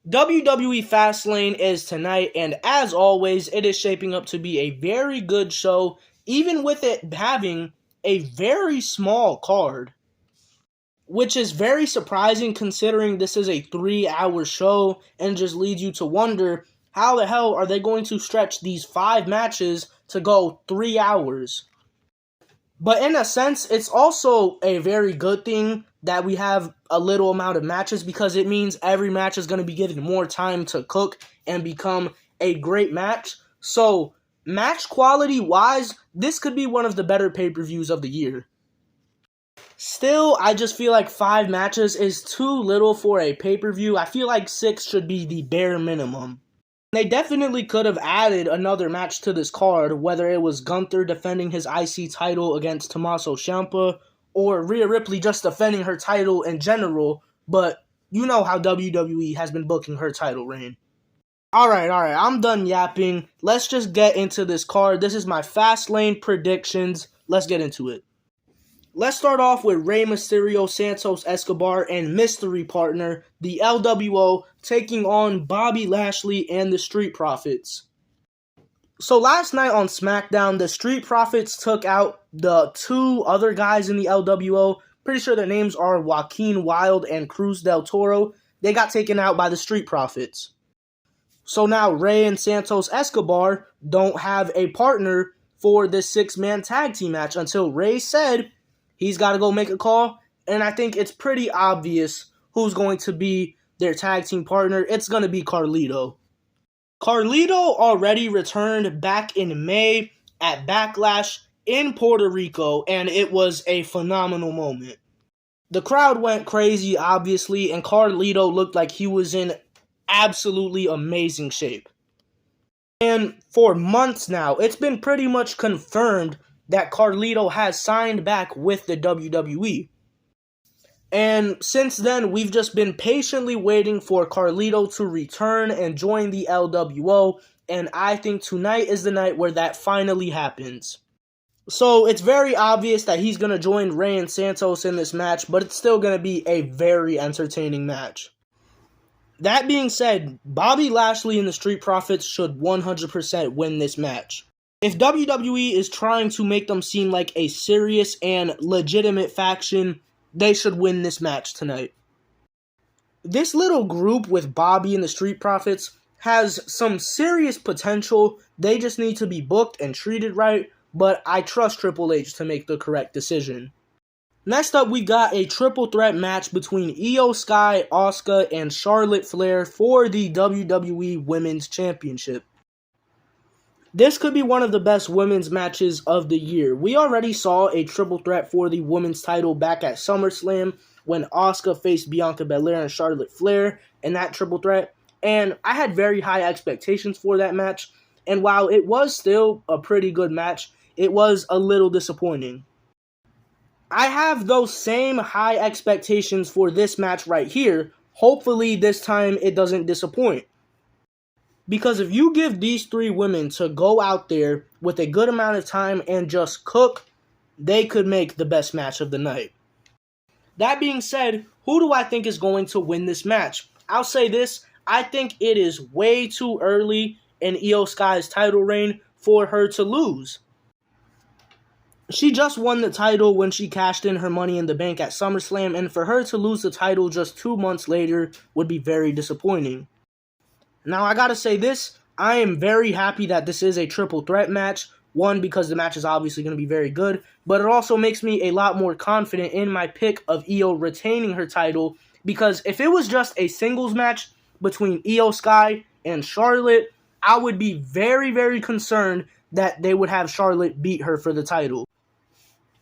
WWE Fastlane is tonight, and as always, it is shaping up to be a very good show, even with it having a very small card, which is very surprising considering this is a 3-hour show and just leads you to wonder how the hell are they going to stretch these 5 matches to go 3 hours. But in a sense, it's also a very good thing that we have a little amount of matches because it means every match is going to be given more time to cook and become a great match. So, match quality wise, this could be one of the better pay-per-views of the year. Still, I just feel like 5 matches is too little for a pay-per-view. I feel like 6 should be the bare minimum. They definitely could have added another match to this card, whether it was Gunther defending his IC title against Tommaso Ciampa, or Rhea Ripley just defending her title in general, but you know how WWE has been booking her title reign. Alright, I'm done yapping. Let's just get into this card. This is my Fastlane predictions. Let's get into it. Let's start off with Rey Mysterio, Santos Escobar, and mystery partner, the LWO, taking on Bobby Lashley and the Street Profits. So last night on SmackDown, the Street Profits took out the 2 other guys in the LWO. Pretty sure their names are Joaquin Wilde and Cruz del Toro. They got taken out by the Street Profits. So now Rey and Santos Escobar don't have a partner for this 6-man tag team match until Rey said he's got to go make a call, and I think it's pretty obvious who's going to be their tag team partner. It's going to be Carlito. Carlito already returned back in May at Backlash in Puerto Rico, and it was a phenomenal moment. The crowd went crazy, obviously, and Carlito looked like he was in absolutely amazing shape. And for months now, it's been pretty much confirmed that Carlito has signed back with the WWE. And since then, we've just been patiently waiting for Carlito to return and join the LWO, and I think tonight is the night where that finally happens. So it's very obvious that he's going to join Rey and Santos in this match, but it's still going to be a very entertaining match. That being said, Bobby Lashley and the Street Profits should 100% win this match. If WWE is trying to make them seem like a serious and legitimate faction, they should win this match tonight. This little group with Bobby and the Street Profits has some serious potential. They just need to be booked and treated right, but I trust Triple H to make the correct decision. Next up, we got a triple threat match between Io Sky, Asuka, and Charlotte Flair for the WWE Women's Championship. This could be one of the best women's matches of the year. We already saw a triple threat for the women's title back at SummerSlam when Asuka faced Bianca Belair and Charlotte Flair in that triple threat, and I had very high expectations for that match, and while it was still a pretty good match, it was a little disappointing. I have those same high expectations for this match right here. Hopefully this time it doesn't disappoint. Because if you give these 3 women to go out there with a good amount of time and just cook, they could make the best match of the night. That being said, who do I think is going to win this match? I'll say this, I think it is way too early in Io Sky's title reign for her to lose. She just won the title when she cashed in her Money in the Bank at SummerSlam, and for her to lose the title just 2 months later would be very disappointing. Now, I gotta say this, I am very happy that this is a triple threat match. One, because the match is obviously going to be very good, but it also makes me a lot more confident in my pick of Io retaining her title, because if it was just a singles match between Io Sky and Charlotte, I would be very, very concerned that they would have Charlotte beat her for the title.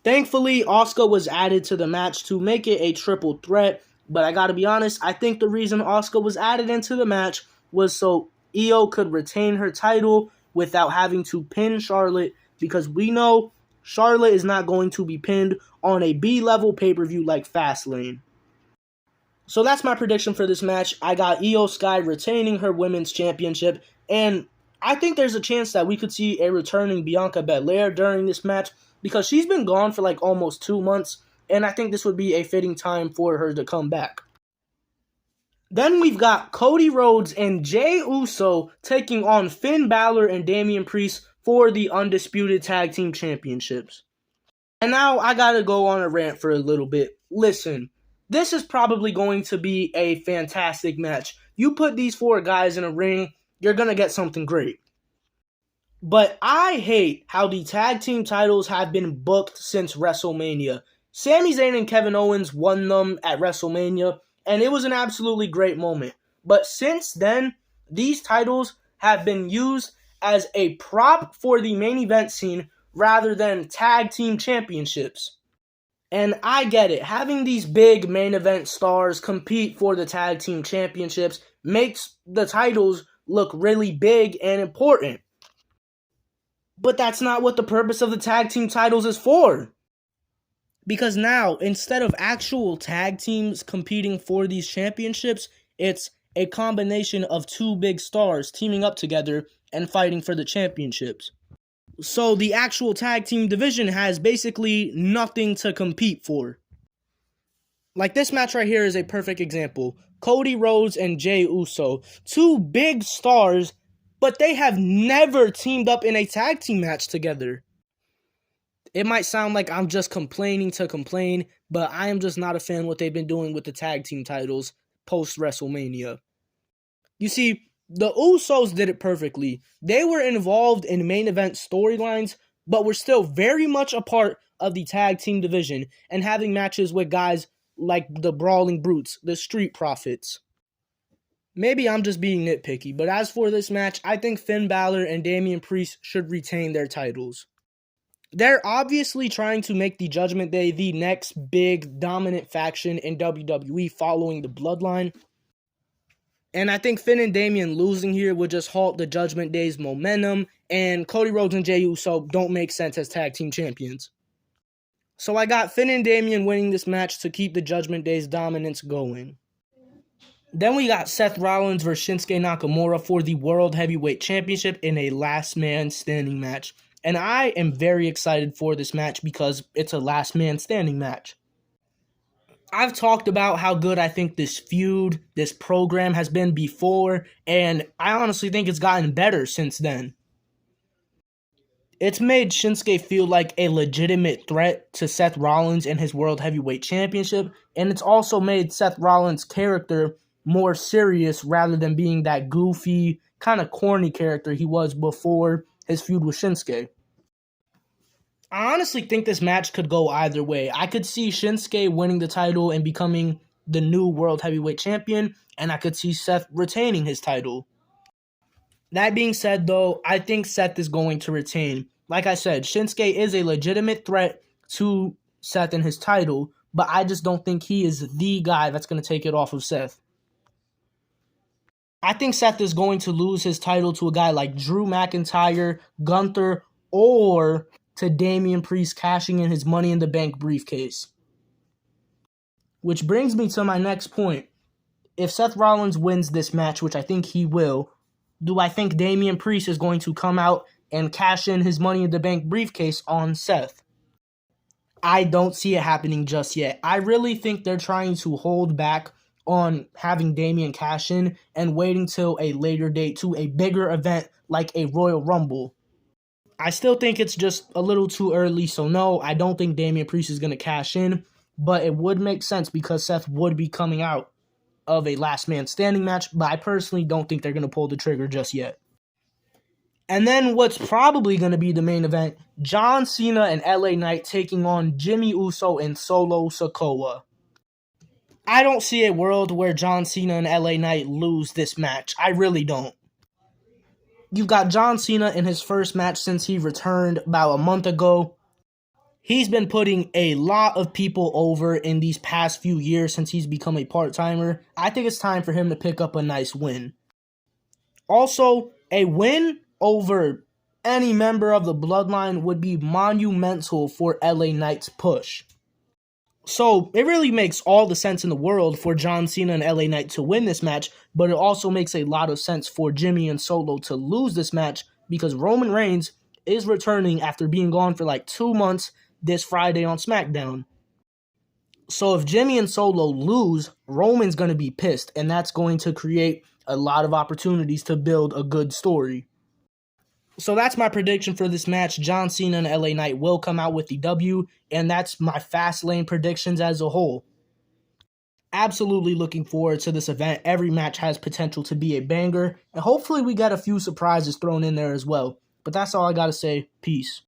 Thankfully, Asuka was added to the match to make it a triple threat, but I gotta be honest, I think the reason Asuka was added into the match was so Io could retain her title without having to pin Charlotte, because we know Charlotte is not going to be pinned on a B-level pay-per-view like Fastlane. So that's my prediction for this match. I got Io Sky retaining her women's championship, and I think there's a chance that we could see a returning Bianca Belair during this match, because she's been gone for like almost 2 months, and I think this would be a fitting time for her to come back. Then we've got Cody Rhodes and Jey Uso taking on Finn Balor and Damian Priest for the Undisputed Tag Team Championships. And now I gotta go on a rant for a little bit. Listen, this is probably going to be a fantastic match. You put these four guys in a ring, you're gonna get something great. But I hate how the tag team titles have been booked since WrestleMania. Sami Zayn and Kevin Owens won them at WrestleMania, and it was an absolutely great moment. But since then, these titles have been used as a prop for the main event scene rather than tag team championships. And I get it. Having these big main event stars compete for the tag team championships makes the titles look really big and important. But that's not what the purpose of the tag team titles is for. Because now, instead of actual tag teams competing for these championships, it's a combination of two big stars teaming up together and fighting for the championships. So the actual tag team division has basically nothing to compete for. Like this match right here is a perfect example. Cody Rhodes and Jey Uso, two big stars, but they have never teamed up in a tag team match together. It might sound like I'm just complaining to complain, but I am just not a fan of what they've been doing with the tag team titles post-WrestleMania. You see, the Usos did it perfectly. They were involved in main event storylines, but were still very much a part of the tag team division and having matches with guys like the Brawling Brutes, the Street Profits. Maybe I'm just being nitpicky, but as for this match, I think Finn Balor and Damian Priest should retain their titles. They're obviously trying to make the Judgment Day the next big dominant faction in WWE following the Bloodline. And I think Finn and Damian losing here would just halt the Judgment Day's momentum, and Cody Rhodes and Jey Uso don't make sense as tag team champions. So I got Finn and Damian winning this match to keep the Judgment Day's dominance going. Then we got Seth Rollins versus Shinsuke Nakamura for the World Heavyweight Championship in a last man standing match. And I am very excited for this match because it's a last man standing match. I've talked about how good I think this feud, this program has been before, and I honestly think it's gotten better since then. It's made Shinsuke feel like a legitimate threat to Seth Rollins and his World Heavyweight Championship, and it's also made Seth Rollins' character more serious rather than being that goofy, kind of corny character he was before his feud with Shinsuke. I honestly think this match could go either way. I could see Shinsuke winning the title and becoming the new World Heavyweight Champion, and I could see Seth retaining his title. That being said, though, I think Seth is going to retain. Like I said, Shinsuke is a legitimate threat to Seth and his title, but I just don't think he is the guy that's going to take it off of Seth. I think Seth is going to lose his title to a guy like Drew McIntyre, Gunther, or to Damian Priest cashing in his Money in the Bank briefcase. Which brings me to my next point. If Seth Rollins wins this match, which I think he will, do I think Damian Priest is going to come out and cash in his Money in the Bank briefcase on Seth? I don't see it happening just yet. I really think they're trying to hold back on having Damian cash in and waiting till a later date to a bigger event like a Royal Rumble. I still think it's just a little too early, so no, I don't think Damian Priest is going to cash in, but it would make sense because Seth would be coming out of a last man standing match, but I personally don't think they're going to pull the trigger just yet. And then what's probably going to be the main event, John Cena and LA Knight taking on Jimmy Uso and Solo Sikoa. I don't see a world where John Cena and LA Knight lose this match. I really don't. You've got John Cena in his first match since he returned about a month ago. He's been putting a lot of people over in these past few years since he's become a part-timer. I think it's time for him to pick up a nice win. Also, a win over any member of the Bloodline would be monumental for LA Knight's push. So, it really makes all the sense in the world for John Cena and LA Knight to win this match, but it also makes a lot of sense for Jimmy and Solo to lose this match because Roman Reigns is returning after being gone for like 2 months this Friday on SmackDown. So if Jimmy and Solo lose, Roman's going to be pissed, and that's going to create a lot of opportunities to build a good story. So that's my prediction for this match. John Cena and LA Knight will come out with the W, and that's my Fastlane predictions as a whole. Absolutely looking forward to this event. Every match has potential to be a banger, and hopefully we got a few surprises thrown in there as well. But that's all I got to say. Peace.